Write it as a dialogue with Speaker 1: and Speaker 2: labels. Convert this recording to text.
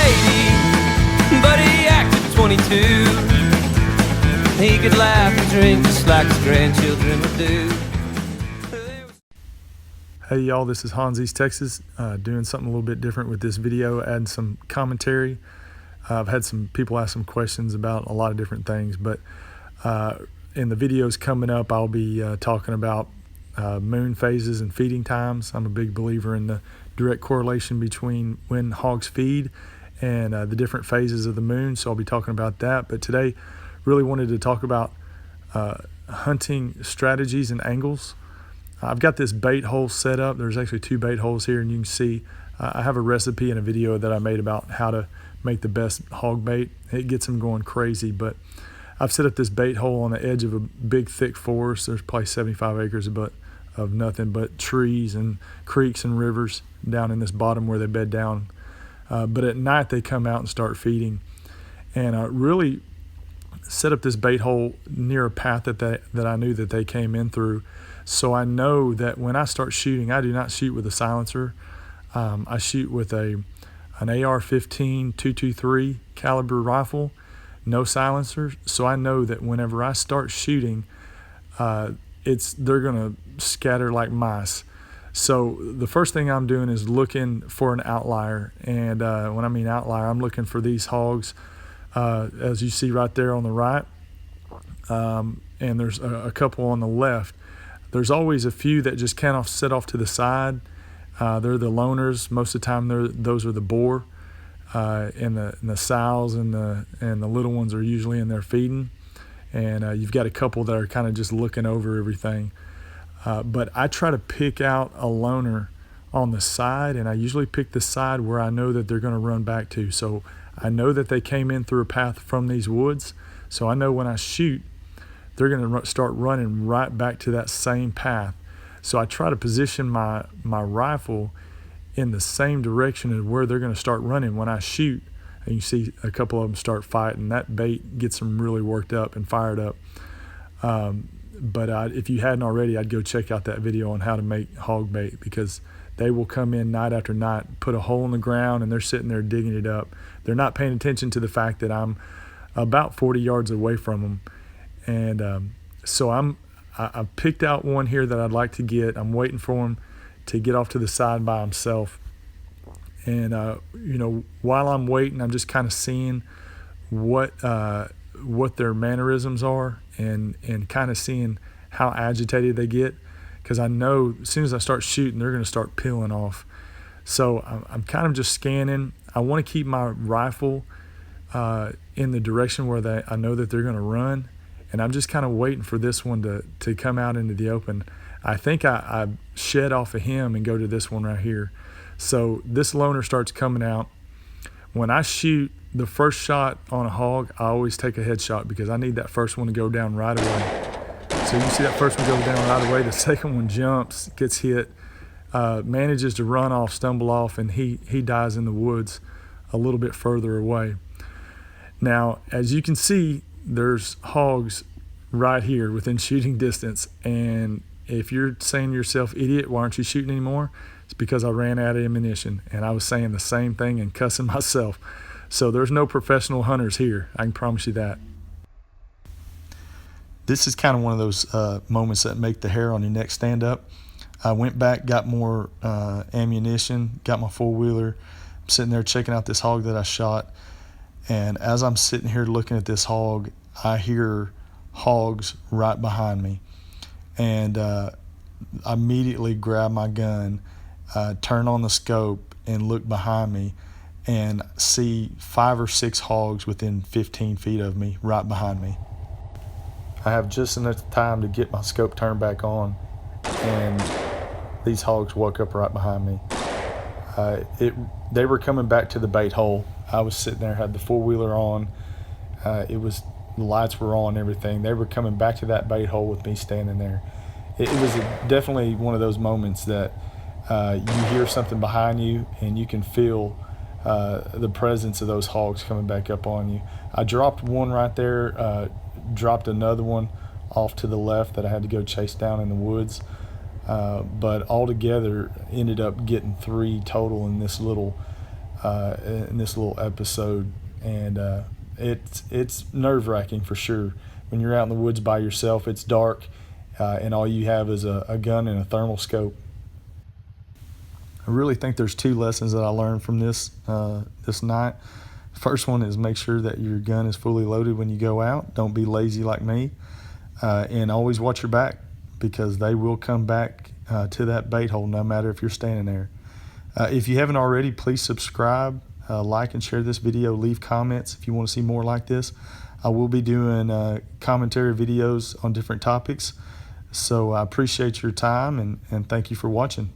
Speaker 1: 80, but he acted 22. He could laugh and drink just like his grandchildren would do.
Speaker 2: Hey y'all, this is HansETX, doing something a little bit different with this video, adding some commentary. I've had some people ask some questions about a lot of different things, but in the videos coming up, I'll be talking about moon phases and feeding times. I'm a big believer in the direct correlation between when hogs feed and the different phases of the moon, so I'll be talking about that. But today, really wanted to talk about hunting strategies and angles. I've got this bait hole set up. There's actually 2 bait holes here, and you can see I have a recipe and a video that I made about how to make the best hog bait. It gets them going crazy, but I've set up this bait hole on the edge of a big thick forest. There's probably 75 acres of nothing but trees and creeks and rivers down in this bottom where they bed down. But at night they come out and start feeding. And I really set up this bait hole near a path that I knew that they came in through. So I know that when I start shooting, I do not shoot with a silencer. I shoot with an AR-15 223 caliber rifle, no silencer. So I know that whenever I start shooting, they're gonna scatter like mice. So the first thing I'm doing is looking for an outlier. And when I mean outlier, I'm looking for these hogs, as you see right there on the right. And there's a couple on the left. There's always a few that just kind of sit off to the side. They're the loners. Most of the time, those are the boar, and the sows and the little ones are usually in there feeding. And you've got a couple that are kind of just looking over everything. But I try to pick out a loner on the side, and I usually pick the side where I know that they're going to run back to. So I know that they came in through a path from these woods. So I know when I shoot, they're going to start running right back to that same path. So I try to position my rifle in the same direction as where they're going to start running when I shoot. And you see a couple of them start fighting. That bait gets them really worked up and fired up. But if you hadn't already, I'd go check out that video on how to make hog bait, because they will come in night after night, put a hole in the ground, and they're sitting there digging it up. They're not paying attention to the fact that I'm about 40 yards away from them. And so I've picked out one here that I'd like to get. I'm waiting for him to get off to the side by himself. And while I'm waiting, I'm just kind of seeing what their mannerisms are, and kind of seeing how agitated they get, because I know as soon as I start shooting, they're going to start peeling off. So I'm kind of just scanning. I want to keep my rifle in the direction where I know that they're going to run. And I'm just kind of waiting for this one to come out into the open. I think I shed off of him and go to this one right here. So this loner starts coming out. When I shoot the first shot on a hog, I always take a headshot, because I need that first one to go down right away. So you see that first one go down right away. The second one jumps, gets hit, manages to run off, stumble off, and he dies in the woods a little bit further away. Now, as you can see, there's hogs right here within shooting distance, and if you're saying to yourself, idiot, why aren't you shooting anymore? It's because I ran out of ammunition, and I was saying the same thing and cussing myself. So there's no professional hunters here, I can promise you that. This is kind of one of those moments that make the hair on your neck stand up. I went back, got more ammunition, got my four-wheeler. I'm sitting there checking out this hog that I shot. And as I'm sitting here looking at this hog, I hear hogs right behind me. And I immediately grab my gun, turn on the scope, and look behind me, and see 5 or 6 hogs within 15 feet of me, right behind me. I have just enough time to get my scope turned back on, and these hogs walk up right behind me. They were coming back to the bait hole. I was sitting there, had the four-wheeler on. The lights were on and everything. They were coming back to that bait hole with me standing there. It was definitely one of those moments that you hear something behind you and you can feel the presence of those hogs coming back up on you. I dropped one right there, dropped another one off to the left that I had to go chase down in the woods. But altogether ended up getting 3 total in this little in this little episode, and it's nerve-wracking for sure. When you're out in the woods by yourself, it's dark, and all you have is a gun and a thermal scope. I really think there's two lessons that I learned from this night. First one is make sure that your gun is fully loaded when you go out. Don't be lazy like me, and always watch your back, because they will come back to that bait hole no matter if you're standing there. If you haven't already, please subscribe, like and share this video, leave comments if you want to see more like this. I will be doing commentary videos on different topics, so I appreciate your time, and thank you for watching.